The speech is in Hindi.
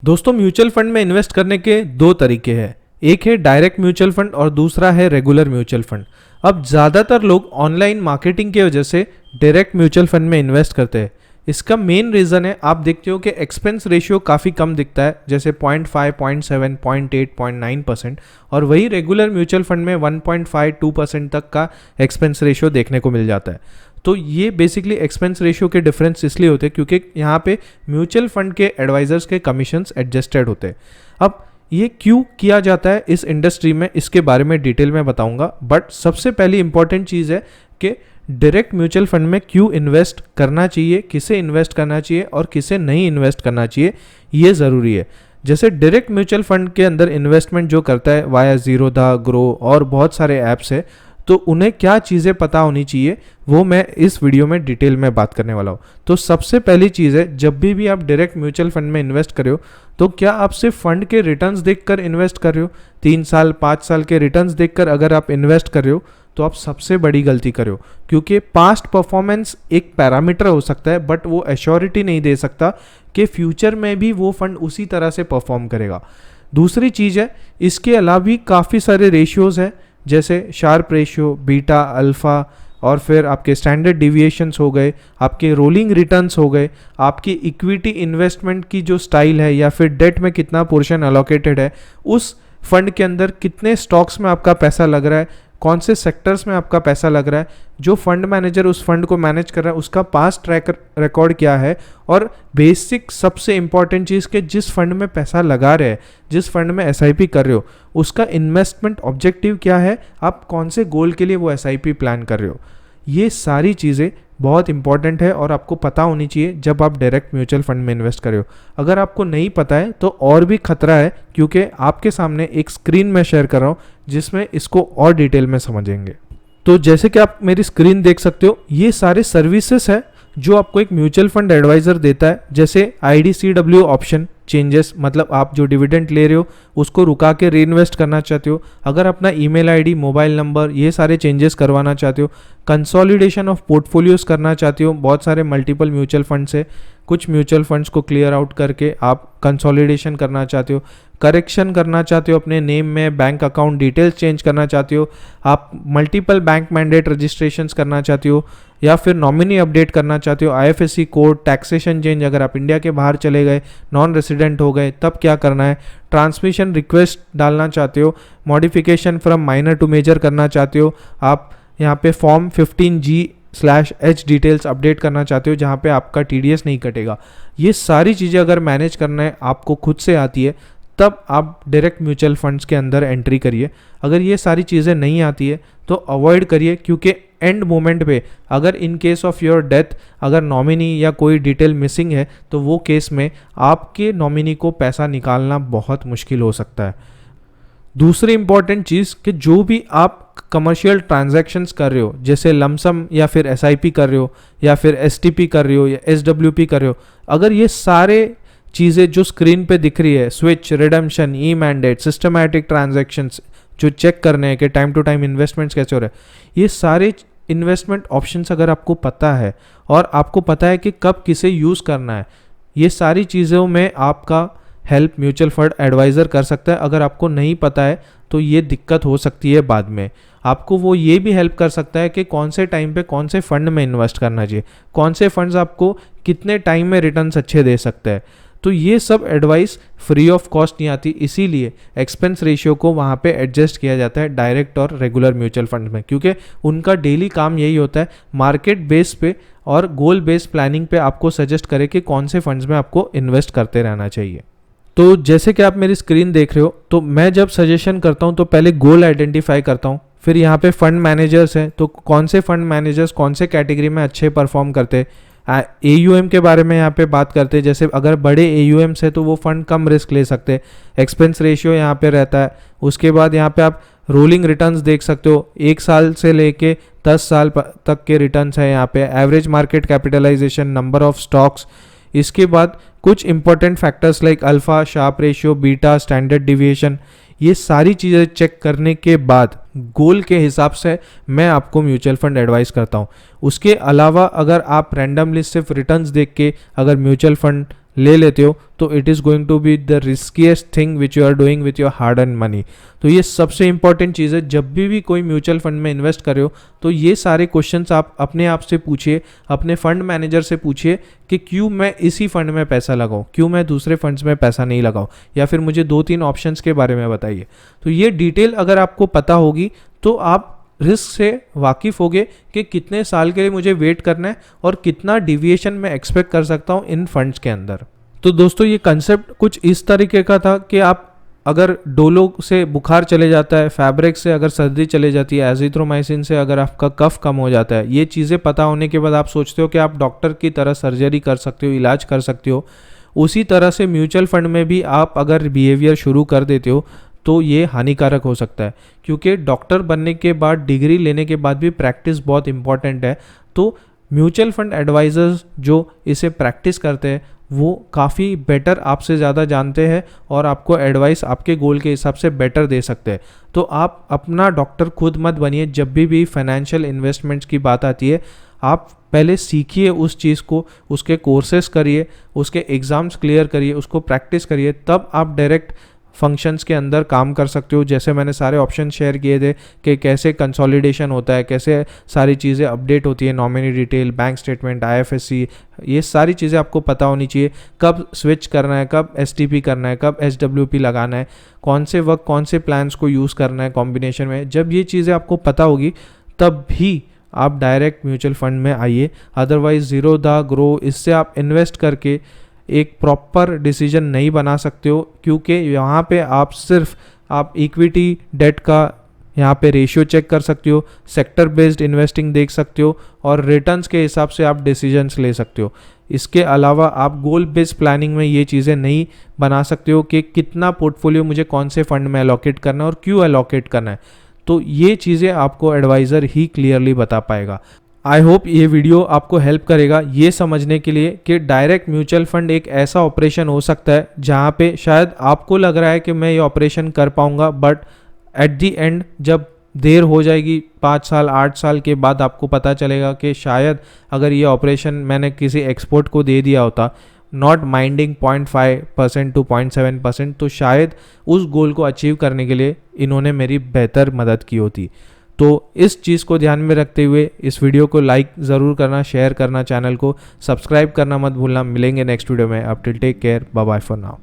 दोस्तों म्यूचुअल फंड में इन्वेस्ट करने के दो तरीके हैं। एक है डायरेक्ट म्यूचुअल फंड और दूसरा है रेगुलर म्यूचुअल फंड। अब ज़्यादातर लोग ऑनलाइन मार्केटिंग की वजह से डायरेक्ट म्यूचुअल फंड में इन्वेस्ट करते हैं। इसका मेन रीज़न है, आप देखते हो कि एक्सपेंस रेशियो काफ़ी कम दिखता है, जैसे 0.5, 0.7, 0.8, 0.9%, और वही रेगुलर म्यूचुअल फंड में 1.5, 2% तक का एक्सपेंस रेशियो देखने को मिल जाता है। तो ये बेसिकली एक्सपेंस रेशियो के डिफरेंस इसलिए होते हैं क्योंकि यहाँ पे म्यूचुअल फंड के एडवाइजर्स के कमीशंस एडजस्टेड होते हैं। अब ये क्यों किया जाता है इस इंडस्ट्री में, इसके बारे में डिटेल में बताऊंगा। बट सबसे पहली इंपॉर्टेंट चीज़ है कि डायरेक्ट म्यूचुअल फंड में क्यों इन्वेस्ट करना चाहिए, किसे इन्वेस्ट करना चाहिए और किसे नहीं इन्वेस्ट करना चाहिए, ये ज़रूरी है। जैसे डायरेक्ट म्यूचुअल फंड के अंदर इन्वेस्टमेंट जो करता है वाया ज़ीरोधा, ग्रो और बहुत सारे ऐप्स है, तो उन्हें क्या चीज़ें पता होनी चाहिए वो मैं इस वीडियो में डिटेल में बात करने वाला हूँ। तो सबसे पहली चीज़ है, जब भी आप डायरेक्ट म्यूचुअल फंड में इन्वेस्ट कर रहे हो तो क्या आप सिर्फ फंड के रिटर्न्स देखकर इन्वेस्ट कर रहे हो? 3 साल 5 साल के रिटर्न्स देखकर अगर आप इन्वेस्ट कर रहे हो तो आप सबसे बड़ी गलती कर रहे हो, क्योंकि पास्ट परफॉर्मेंस एक पैरामीटर हो सकता है बट वो एश्योरिटी नहीं दे सकता कि फ्यूचर में भी वो फंड उसी तरह से परफॉर्म करेगा। दूसरी चीज़ है, इसके अलावा भी काफ़ी सारे रेशियोज़ हैं, जैसे शार्प रेशियो, बीटा, अल्फ़ा, और फिर आपके स्टैंडर्ड डिविएशंस हो गए, आपके रोलिंग रिटर्न्स हो गए, आपकी इक्विटी इन्वेस्टमेंट की जो स्टाइल है या फिर डेट में कितना पोर्शन एलोकेटेड है, उस फंड के अंदर कितने स्टॉक्स में आपका पैसा लग रहा है, कौन से सेक्टर्स में आपका पैसा लग रहा है, जो फंड मैनेजर उस फंड को मैनेज कर रहा है उसका पास्ट ट्रैक रिकॉर्ड क्या है, और बेसिक सबसे इंपॉर्टेंट चीज़ के जिस फंड में पैसा लगा रहे हैं, जिस फंड में एसआईपी कर रहे हो, उसका इन्वेस्टमेंट ऑब्जेक्टिव क्या है, आप कौन से गोल के लिए वो एसआईपी प्लान कर रहे हो। ये सारी चीज़ें बहुत इंपॉर्टेंट है और आपको पता होनी चाहिए जब आप डायरेक्ट म्यूचुअल फंड में इन्वेस्ट कर रहे हो। अगर आपको नहीं पता है तो और भी खतरा है, क्योंकि आपके सामने एक स्क्रीन में शेयर कर रहा हूँ जिसमें इसको और डिटेल में समझेंगे। तो जैसे कि आप मेरी स्क्रीन देख सकते हो, ये सारे सर्विसेज है जो आपको एक म्यूचुअल फंड एडवाइज़र देता है। जैसे IDCW ऑप्शन चेंजेस, मतलब आप जो डिविडेंड ले रहे हो उसको रुका के री इन्वेस्ट करना चाहते हो, अगर अपना ईमेल आईडी, मोबाइल नंबर, ये सारे चेंजेस करवाना चाहते हो, कंसोलिडेशन ऑफ पोर्टफोलियोज करना चाहते हो, बहुत सारे मल्टीपल म्यूचुअल फंड से कुछ म्यूचुअल फंड्स को क्लियर आउट करके आप कंसोलिडेशन करना चाहते हो, करेक्शन करना चाहते हो अपने नेम में, बैंक अकाउंट डिटेल्स चेंज करना चाहते हो, आप मल्टीपल बैंक मैंडेट रजिस्ट्रेशंस करना चाहते हो, या फिर नॉमिनी अपडेट करना चाहते हो, IFSC कोड, टैक्सेशन चेंज, अगर आप इंडिया के बाहर चले गए, नॉन रेसिडेंट हो गए, तब क्या करना है, ट्रांसमिशन रिक्वेस्ट डालना चाहते हो, modification from minor to major करना चाहते हो, आप यहाँ पे फॉर्म 15G/H डिटेल्स अपडेट करना चाहते हो जहाँ पे आपका TDS नहीं कटेगा। ये सारी चीज़ें अगर मैनेज करना है आपको खुद से आती है, तब आप डायरेक्ट म्यूचुअल फंड्स के अंदर एंट्री करिए। अगर ये सारी चीज़ें नहीं आती है तो अवॉइड करिए, क्योंकि एंड मोमेंट पे अगर in case of your death अगर नॉमिनी या कोई डिटेल मिसिंग है तो वो केस में आपके नॉमिनी को पैसा निकालना बहुत मुश्किल हो सकता है। दूसरी इंपॉर्टेंट चीज़ कि जो भी आप कमर्शियल ट्रांजैक्शंस कर रहे हो, जैसे लमसम या फिर SIP कर रहे हो या फिर STP कर रहे हो या SWP कर रहे हो, अगर ये सारे चीज़ें जो स्क्रीन पे दिख रही है, switch, redemption, e mandate, systematic transactions जो चेक करने हैं कि टाइम टू टाइम इन्वेस्टमेंट्स कैसे हो रहे हैं, ये सारे इन्वेस्टमेंट ऑप्शंस अगर आपको पता है और आपको पता है कि कब किसे यूज़ करना है, ये सारी चीज़ों में आपका हेल्प म्यूचुअल फंड एडवाइज़र कर सकता है। अगर आपको नहीं पता है तो ये दिक्कत हो सकती है बाद में। आपको वो ये भी हेल्प कर सकता है कि कौन से टाइम पे कौन से फंड में इन्वेस्ट करना चाहिए, कौन से फंड्स आपको कितने टाइम में रिटर्न्स अच्छे दे सकते हैं। तो ये सब एडवाइस फ्री ऑफ कॉस्ट नहीं आती, इसीलिए एक्सपेंस रेशियो को वहाँ पे एडजस्ट किया जाता है डायरेक्ट और रेगुलर म्यूचुअल फंड में, क्योंकि उनका डेली काम यही होता है मार्केट बेस पे और गोल बेस प्लानिंग पे आपको सजेस्ट करे कि कौन से फंड्स में आपको इन्वेस्ट करते रहना चाहिए। तो जैसे कि आप मेरी स्क्रीन देख रहे हो, तो मैं जब सजेशन करता हूँ तो पहले गोल आइडेंटिफाई करता हूँ, फिर यहाँ पे फंड मैनेजर्स हैं तो कौन से फंड मैनेजर्स कौन से कैटेगरी में अच्छे परफॉर्म करते हैं, AUM के बारे में यहाँ पे बात करते हैं। जैसे अगर बड़े AUMs है तो वो फंड कम रिस्क ले सकते हैं, एक्सपेंस रेशियो यहाँ पे रहता है। उसके बाद यहाँ पे आप रोलिंग रिटर्न्स देख सकते हो, 1 साल से लेके 10 साल तक के रिटर्न्स है यहाँ पे, average market capitalisation, number of stocks. इसके बाद कुछ important factors like alpha, Sharpe ratio, beta, standard deviation, ये सारी चीज़ें चेक करने के बाद गोल के हिसाब से मैं आपको म्यूचुअल फंड एडवाइस करता हूँ। उसके अलावा अगर आप रैंडमली सिर्फ रिटर्न्स देख के अगर म्यूचुअल फंड ले लेते हो तो it is going to be the riskiest thing which you are doing with your hard earn money. तो ये सबसे इंपॉर्टेंट चीज़ है, जब भी कोई म्यूचुअल फंड में इन्वेस्ट कर रहे हो तो ये सारे क्वेश्चंस आप अपने आप से पूछिए, अपने फंड मैनेजर से पूछिए कि क्यों मैं इसी फंड में पैसा लगाऊं, क्यों मैं दूसरे फंड्स में पैसा नहीं लगाऊं, या फिर मुझे 2-3 ऑप्शंस के बारे में बताइए। तो ये डिटेल अगर आपको पता होगी तो आप रिस्क से वाकिफ़ होगे कि कितने साल के लिए मुझे वेट करना है और कितना डिविएशन मैं एक्सपेक्ट कर सकता हूँ इन फंड्स के अंदर। तो दोस्तों ये कंसेप्ट कुछ इस तरीके का था कि आप अगर डोलो से बुखार चले जाता है, फैब्रिक से अगर सर्दी चले जाती है, एजिथ्रोमाइसिन से अगर आपका कफ कम हो जाता है, ये चीज़ें पता होने के बाद आप सोचते हो कि आप डॉक्टर की तरह सर्जरी कर सकते हो, इलाज कर सकते हो। उसी तरह से म्यूचुअल फंड में भी आप अगर बिहेवियर शुरू कर देते हो तो ये हानिकारक हो सकता है, क्योंकि डॉक्टर बनने के बाद, डिग्री लेने के बाद भी प्रैक्टिस बहुत इंपॉर्टेंट है। तो म्यूचुअल फंड एडवाइजर्स जो इसे प्रैक्टिस करते हैं वो काफ़ी बेटर आपसे ज़्यादा जानते हैं और आपको एडवाइस आपके गोल के हिसाब से बेटर दे सकते हैं। तो आप अपना डॉक्टर खुद मत बनिए। जब भी फाइनेंशियल इन्वेस्टमेंट्स की बात आती है, आप पहले सीखिए उस चीज़ को, उसके कोर्सेस करिए, उसके एग्ज़ाम्स क्लियर करिए, उसको प्रैक्टिस करिए, तब आप डायरेक्ट फंक्शंस के अंदर काम कर सकते हो। जैसे मैंने सारे ऑप्शन शेयर किए थे कि कैसे कंसोलिडेशन होता है, कैसे सारी चीज़ें अपडेट होती है, nominee detail, bank statement, IFSC, ये सारी चीज़ें आपको पता होनी चाहिए। कब स्विच करना है, कब STP करना है, कब SWP लगाना है, कौन से वक्त कौन से प्लान्स को यूज़ करना है कॉम्बिनेशन में। जब ये चीज़ें आपको पता होगी तब भी आप डायरेक्ट म्यूचुअल फंड में आइए। अदरवाइज ज़ीरोधा, ग्रो, इससे आप इन्वेस्ट करके एक प्रॉपर डिसीजन नहीं बना सकते हो, क्योंकि यहाँ पे आप सिर्फ आप इक्विटी डेट का यहाँ पे रेशियो चेक कर सकते हो, सेक्टर बेस्ड इन्वेस्टिंग देख सकते हो और रिटर्न्स के हिसाब से आप डिसीजंस ले सकते हो। इसके अलावा आप गोल बेस्ड प्लानिंग में ये चीज़ें नहीं बना सकते हो कि कितना पोर्टफोलियो मुझे कौन से फंड में एलोकेट करना है और क्यों एलोकेट करना है। तो ये चीज़ें आपको एडवाइज़र ही क्लियरली बता पाएगा। आई होप ये वीडियो आपको हेल्प करेगा ये समझने के लिए कि डायरेक्ट म्यूचुअल फंड एक ऐसा ऑपरेशन हो सकता है जहाँ पे शायद आपको लग रहा है कि मैं ये ऑपरेशन कर पाऊँगा, बट एट दी एंड जब देर हो जाएगी 5 साल 8 साल के बाद आपको पता चलेगा कि शायद अगर ये ऑपरेशन मैंने किसी एक्सपर्ट को दे दिया होता, नॉट माइंडिंग 0.5% to 0.7%, तो शायद उस गोल को अचीव करने के लिए इन्होंने मेरी बेहतर मदद की होती। तो इस चीज़ को ध्यान में रखते हुए इस वीडियो को लाइक ज़रूर करना, शेयर करना, चैनल को सब्सक्राइब करना मत भूलना। मिलेंगे नेक्स्ट वीडियो में। अब till take care, bye bye for now.